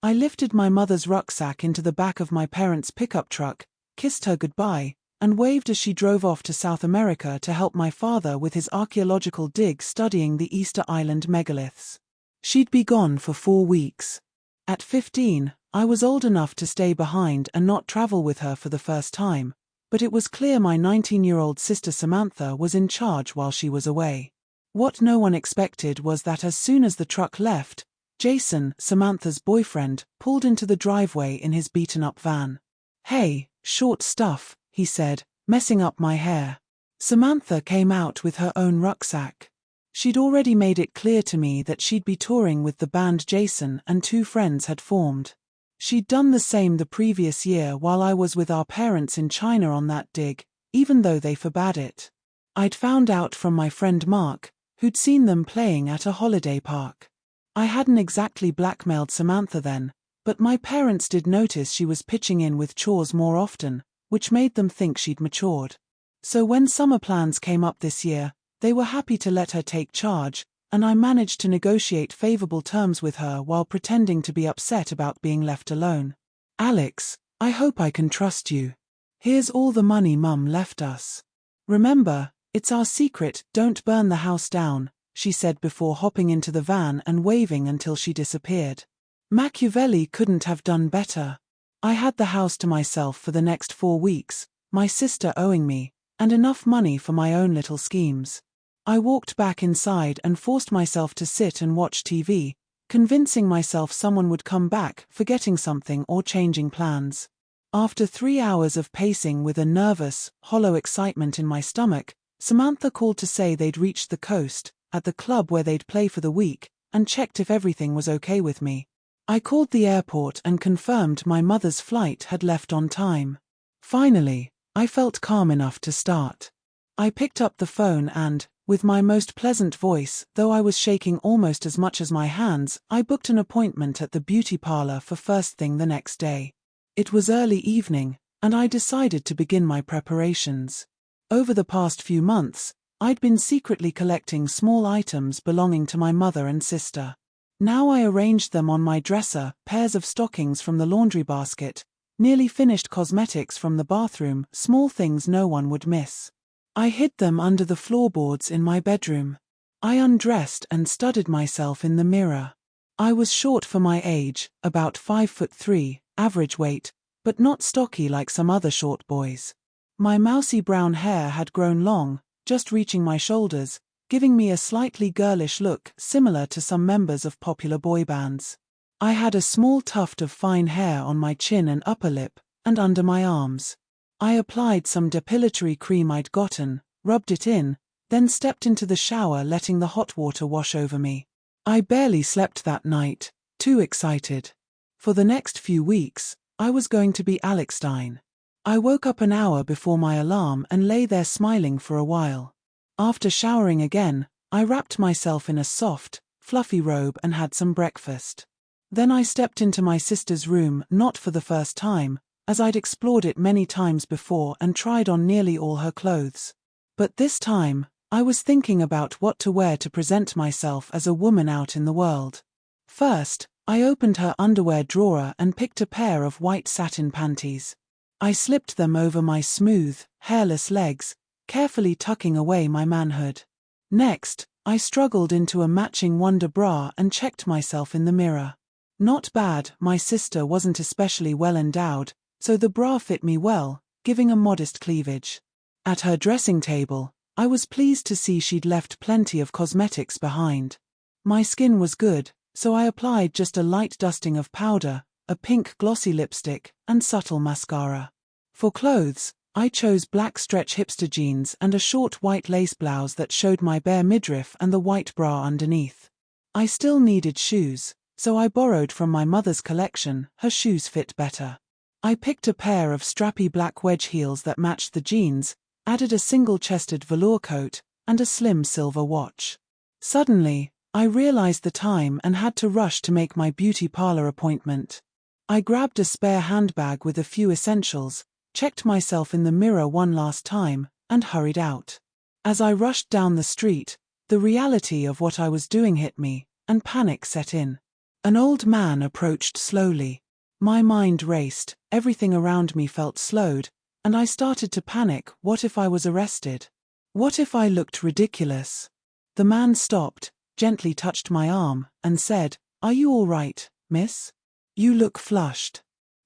I lifted my mother's rucksack into the back of my parents' pickup truck, kissed her goodbye, and waved as she drove off to South America to help my father with his archaeological dig studying the Easter Island megaliths. She'd be gone for 4 weeks. At 15, I was old enough to stay behind and not travel with her for the first time, but it was clear my 19-year-old sister Samantha was in charge while she was away. What no one expected was that as soon as the truck left, Jason, Samantha's boyfriend, pulled into the driveway in his beaten-up van. "Hey, short stuff," he said, messing up my hair. Samantha came out with her own rucksack. She'd already made it clear to me that she'd be touring with the band Jason and 2 friends had formed. She'd done the same the previous year while I was with our parents in China on that dig, even though they forbade it. I'd found out from my friend Mark, who'd seen them playing at a holiday park. I hadn't exactly blackmailed Samantha then, but my parents did notice she was pitching in with chores more often, which made them think she'd matured. So when summer plans came up this year, they were happy to let her take charge, and I managed to negotiate favorable terms with her while pretending to be upset about being left alone. "Alex, I hope I can trust you. Here's all the money Mum left us. Remember, it's our secret, don't burn the house down," she said before hopping into the van and waving until she disappeared. Machiavelli couldn't have done better. I had the house to myself for the next 4 weeks, my sister owing me, and enough money for my own little schemes. I walked back inside and forced myself to sit and watch TV, convincing myself someone would come back, forgetting something or changing plans. After 3 hours of pacing with a nervous, hollow excitement in my stomach, Samantha called to say they'd reached the coast, at the club where they'd play for the week, and checked if everything was okay with me. I called the airport and confirmed my mother's flight had left on time. Finally, I felt calm enough to start. I picked up the phone and, with my most pleasant voice, though I was shaking almost as much as my hands, I booked an appointment at the beauty parlor for first thing the next day. It was early evening, and I decided to begin my preparations. Over the past few months, I'd been secretly collecting small items belonging to my mother and sister. Now I arranged them on my dresser, pairs of stockings from the laundry basket, nearly finished cosmetics from the bathroom, small things no one would miss. I hid them under the floorboards in my bedroom. I undressed and studied myself in the mirror. I was short for my age, about 5'3", average weight, but not stocky like some other short boys. My mousy brown hair had grown long, just reaching my shoulders, giving me a slightly girlish look similar to some members of popular boy bands. I had a small tuft of fine hair on my chin and upper lip, and under my arms. I applied some depilatory cream I'd gotten, rubbed it in, then stepped into the shower letting the hot water wash over me. I barely slept that night, too excited. For the next few weeks, I was going to be Alex Stein. I woke up an hour before my alarm and lay there smiling for a while. After showering again, I wrapped myself in a soft, fluffy robe and had some breakfast. Then I stepped into my sister's room, not for the first time, as I'd explored it many times before and tried on nearly all her clothes. But this time, I was thinking about what to wear to present myself as a woman out in the world. First, I opened her underwear drawer and picked a pair of white satin panties. I slipped them over my smooth, hairless legs, carefully tucking away my manhood. Next, I struggled into a matching Wonder bra and checked myself in the mirror. Not bad, my sister wasn't especially well endowed, so the bra fit me well, giving a modest cleavage. At her dressing table, I was pleased to see she'd left plenty of cosmetics behind. My skin was good, so I applied just a light dusting of powder, a pink glossy lipstick, and subtle mascara. For clothes, I chose black stretch hipster jeans and a short white lace blouse that showed my bare midriff and the white bra underneath. I still needed shoes, so I borrowed from my mother's collection, her shoes fit better. I picked a pair of strappy black wedge heels that matched the jeans, added a single-chested velour coat, and a slim silver watch. Suddenly, I realized the time and had to rush to make my beauty parlor appointment. I grabbed a spare handbag with a few essentials, checked myself in the mirror one last time, and hurried out. As I rushed down the street, the reality of what I was doing hit me, and panic set in. An old man approached slowly. My mind raced, everything around me felt slowed, and I started to panic. What if I was arrested? What if I looked ridiculous? The man stopped, gently touched my arm, and said, "Are you all right, miss? You look flushed.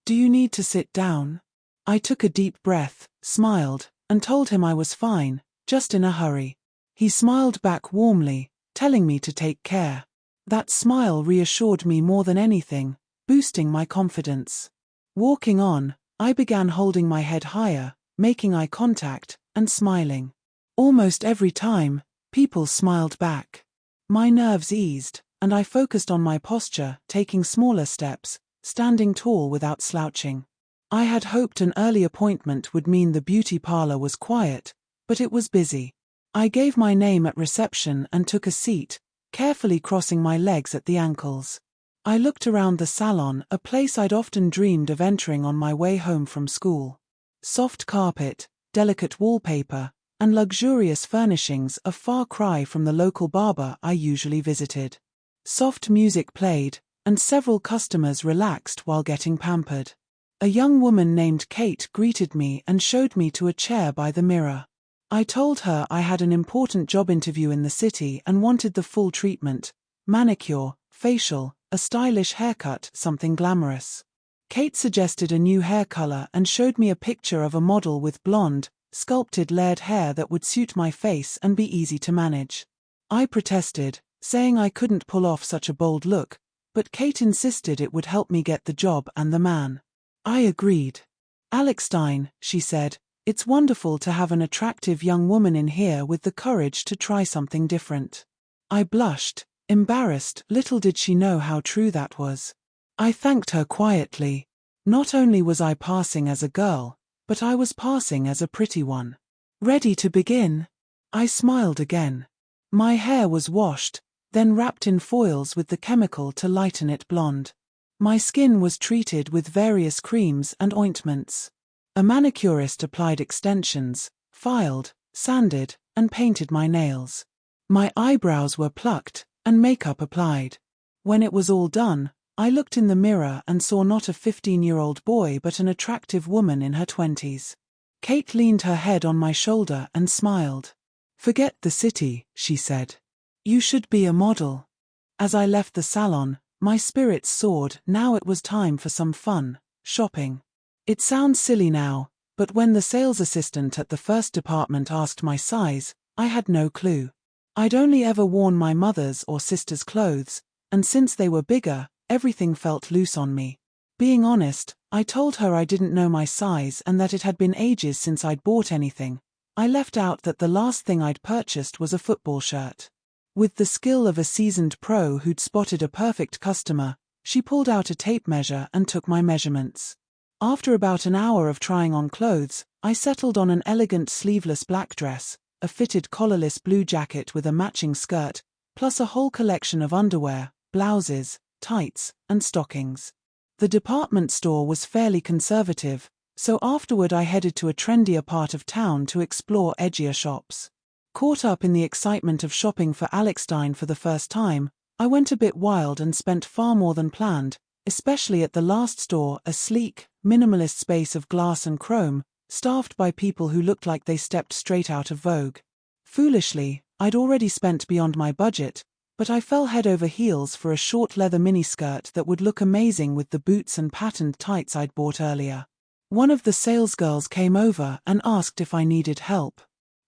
Do you need to sit down?" I took a deep breath, smiled, and told him I was fine, just in a hurry. He smiled back warmly, telling me to take care. That smile reassured me more than anything, boosting my confidence. Walking on, I began holding my head higher, making eye contact, and smiling. Almost every time, people smiled back. My nerves eased, and I focused on my posture, taking smaller steps, standing tall without slouching. I had hoped an early appointment would mean the beauty parlor was quiet, but it was busy. I gave my name at reception and took a seat, carefully crossing my legs at the ankles. I looked around the salon, a place I'd often dreamed of entering on my way home from school. Soft carpet, delicate wallpaper, and luxurious furnishings, a far cry from the local barber I usually visited. Soft music played, and several customers relaxed while getting pampered. A young woman named Kate greeted me and showed me to a chair by the mirror. I told her I had an important job interview in the city and wanted the full treatment: manicure, facial, a stylish haircut, something glamorous. Kate suggested a new hair color and showed me a picture of a model with blonde, sculpted layered hair that would suit my face and be easy to manage. I protested, saying I couldn't pull off such a bold look, but Kate insisted it would help me get the job and the man. I agreed. "Alexstein," she said, "it's wonderful to have an attractive young woman in here with the courage to try something different." I blushed, embarrassed. Little did she know how true that was. I thanked her quietly. Not only was I passing as a girl, but I was passing as a pretty one. "Ready to begin?" I smiled again. My hair was washed, then wrapped in foils with the chemical to lighten it blonde. My skin was treated with various creams and ointments. A manicurist applied extensions, filed, sanded, and painted my nails. My eyebrows were plucked, and makeup applied. When it was all done, I looked in the mirror and saw not a 15-year-old boy but an attractive woman in her 20s. Kate leaned her head on my shoulder and smiled. "Forget the city," she said. "You should be a model." As I left the salon, my spirits soared. Now it was time for some fun, shopping. It sounds silly now, but when the sales assistant at the first department asked my size, I had no clue. I'd only ever worn my mother's or sister's clothes, and since they were bigger, everything felt loose on me. Being honest, I told her I didn't know my size and that it had been ages since I'd bought anything. I left out that the last thing I'd purchased was a football shirt. With the skill of a seasoned pro who'd spotted a perfect customer, she pulled out a tape measure and took my measurements. After about an hour of trying on clothes, I settled on an elegant sleeveless black dress, a fitted collarless blue jacket with a matching skirt, plus a whole collection of underwear, blouses, tights, and stockings. The department store was fairly conservative, so afterward I headed to a trendier part of town to explore edgier shops. Caught up in the excitement of shopping for Alexstein for the first time, I went a bit wild and spent far more than planned, especially at the last store, a sleek, minimalist space of glass and chrome, staffed by people who looked like they stepped straight out of Vogue. Foolishly, I'd already spent beyond my budget, but I fell head over heels for a short leather miniskirt that would look amazing with the boots and patterned tights I'd bought earlier. One of the salesgirls came over and asked if I needed help.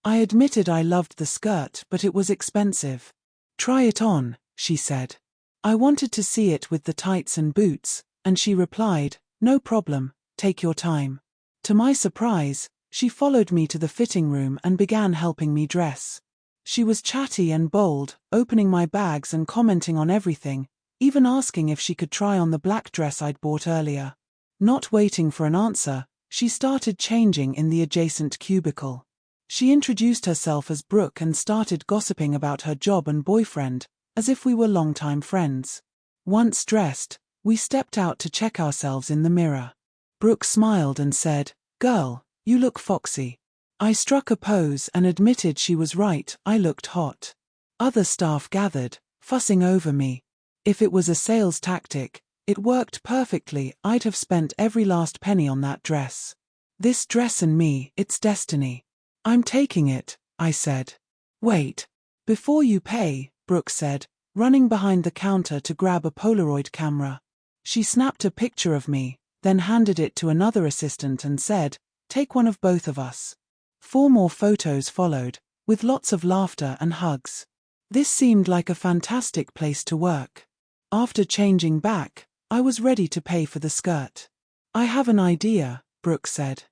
I admitted I loved the skirt, but it was expensive. "Try it on," she said. I wanted to see it with the tights and boots, and she replied, "No problem, take your time." To my surprise, she followed me to the fitting room and began helping me dress. She was chatty and bold, opening my bags and commenting on everything, even asking if she could try on the black dress I'd bought earlier. Not waiting for an answer, she started changing in the adjacent cubicle. She introduced herself as Brooke and started gossiping about her job and boyfriend, as if we were longtime friends. Once dressed, we stepped out to check ourselves in the mirror. Brooke smiled and said, "Girl, you look foxy." I struck a pose and admitted she was right, I looked hot. Other staff gathered, fussing over me. If it was a sales tactic, it worked perfectly. I'd have spent every last penny on that dress. This dress and me, it's destiny. I'm taking it, I said. Wait. Before you pay, Brooke said, running behind the counter to grab a Polaroid camera. She snapped a picture of me, then handed it to another assistant and said, "Take one of both of us." 4 more photos followed, with lots of laughter and hugs. This seemed like a fantastic place to work. After changing back, I was ready to pay for the skirt. "I have an idea," Brooke said.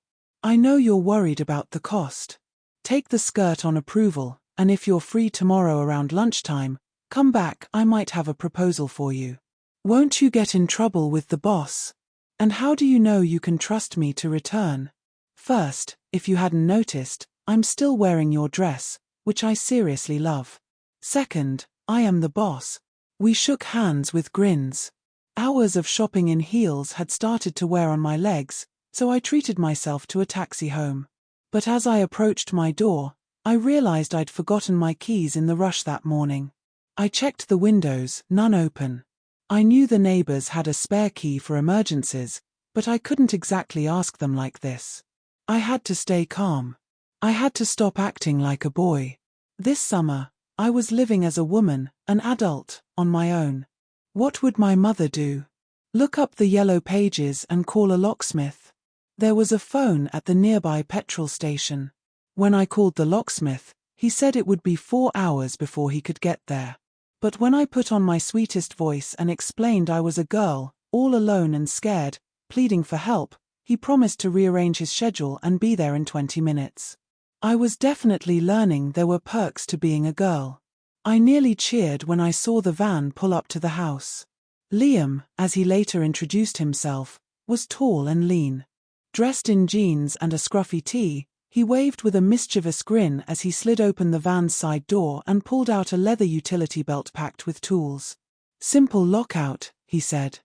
"I know you're worried about the cost. Take the skirt on approval, and if you're free tomorrow around lunchtime, come back. I might have a proposal for you. Won't you get in trouble with the boss? And how do you know you can trust me to return? First, if you hadn't noticed, I'm still wearing your dress, which I seriously love. Second, I am the boss." We shook hands with grins. Hours of shopping in heels had started to wear on my legs, so I treated myself to a taxi home. But as I approached my door, I realized I'd forgotten my keys in the rush that morning. I checked the windows, none open. I knew the neighbors had a spare key for emergencies, but I couldn't exactly ask them like this. I had to stay calm. I had to stop acting like a boy. This summer, I was living as a woman, an adult, on my own. What would my mother do? Look up the yellow pages and call a locksmith? There was a phone at the nearby petrol station. When I called the locksmith, he said it would be 4 hours before he could get there. But when I put on my sweetest voice and explained I was a girl, all alone and scared, pleading for help, he promised to rearrange his schedule and be there in 20 minutes. I was definitely learning there were perks to being a girl. I nearly cheered when I saw the van pull up to the house. Liam, as he later introduced himself, was tall and lean. Dressed in jeans and a scruffy tee, he waved with a mischievous grin as he slid open the van's side door and pulled out a leather utility belt packed with tools. "Simple lockout," he said.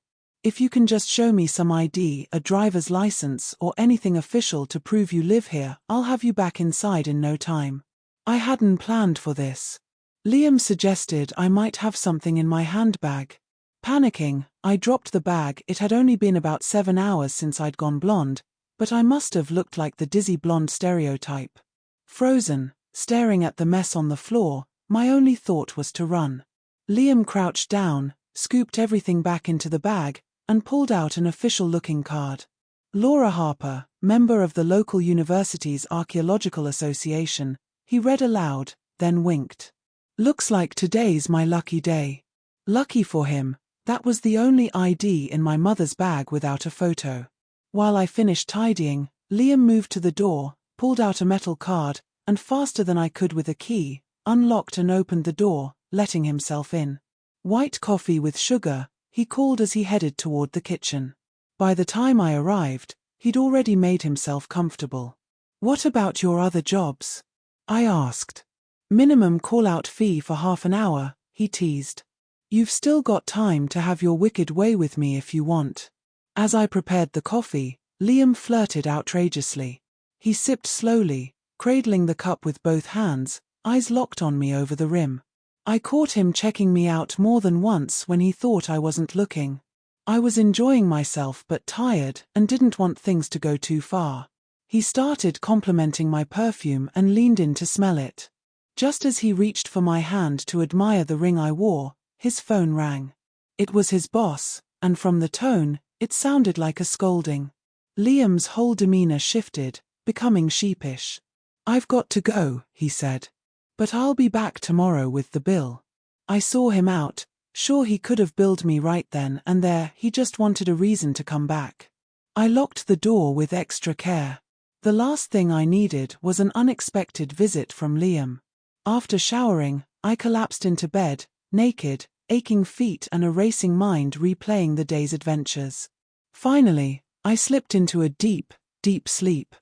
"If you can just show me some ID, a driver's license, or anything official to prove you live here, I'll have you back inside in no time." I hadn't planned for this. Liam suggested I might have something in my handbag. Panicking, I dropped the bag. It had only been about 7 hours since I'd gone blonde, but I must have looked like the dizzy blonde stereotype. Frozen, staring at the mess on the floor, my only thought was to run. Liam crouched down, scooped everything back into the bag, and pulled out an official-looking card. "Laura Harper, member of the local university's Archaeological Association," he read aloud, then winked. "Looks like today's my lucky day." Lucky for him, that was the only ID in my mother's bag without a photo. While I finished tidying, Liam moved to the door, pulled out a metal card, and faster than I could with a key, unlocked and opened the door, letting himself in. "White coffee with sugar," he called as he headed toward the kitchen. By the time I arrived, he'd already made himself comfortable. "What about your other jobs?" I asked. "Minimum call-out fee for half an hour," he teased. "You've still got time to have your wicked way with me if you want." As I prepared the coffee, Liam flirted outrageously. He sipped slowly, cradling the cup with both hands, eyes locked on me over the rim. I caught him checking me out more than once when he thought I wasn't looking. I was enjoying myself but tired and didn't want things to go too far. He started complimenting my perfume and leaned in to smell it. Just as he reached for my hand to admire the ring I wore, his phone rang. It was his boss, and from the tone, it sounded like a scolding. Liam's whole demeanor shifted, becoming sheepish. "I've got to go," he said. "But I'll be back tomorrow with the bill." I saw him out, sure he could have billed me right then and there. He just wanted a reason to come back. I locked the door with extra care. The last thing I needed was an unexpected visit from Liam. After showering, I collapsed into bed, naked, aching feet and a racing mind replaying the day's adventures. Finally, I slipped into a deep, deep sleep.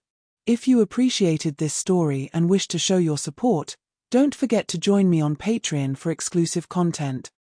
If you appreciated this story and wish to show your support, don't forget to join me on Patreon for exclusive content.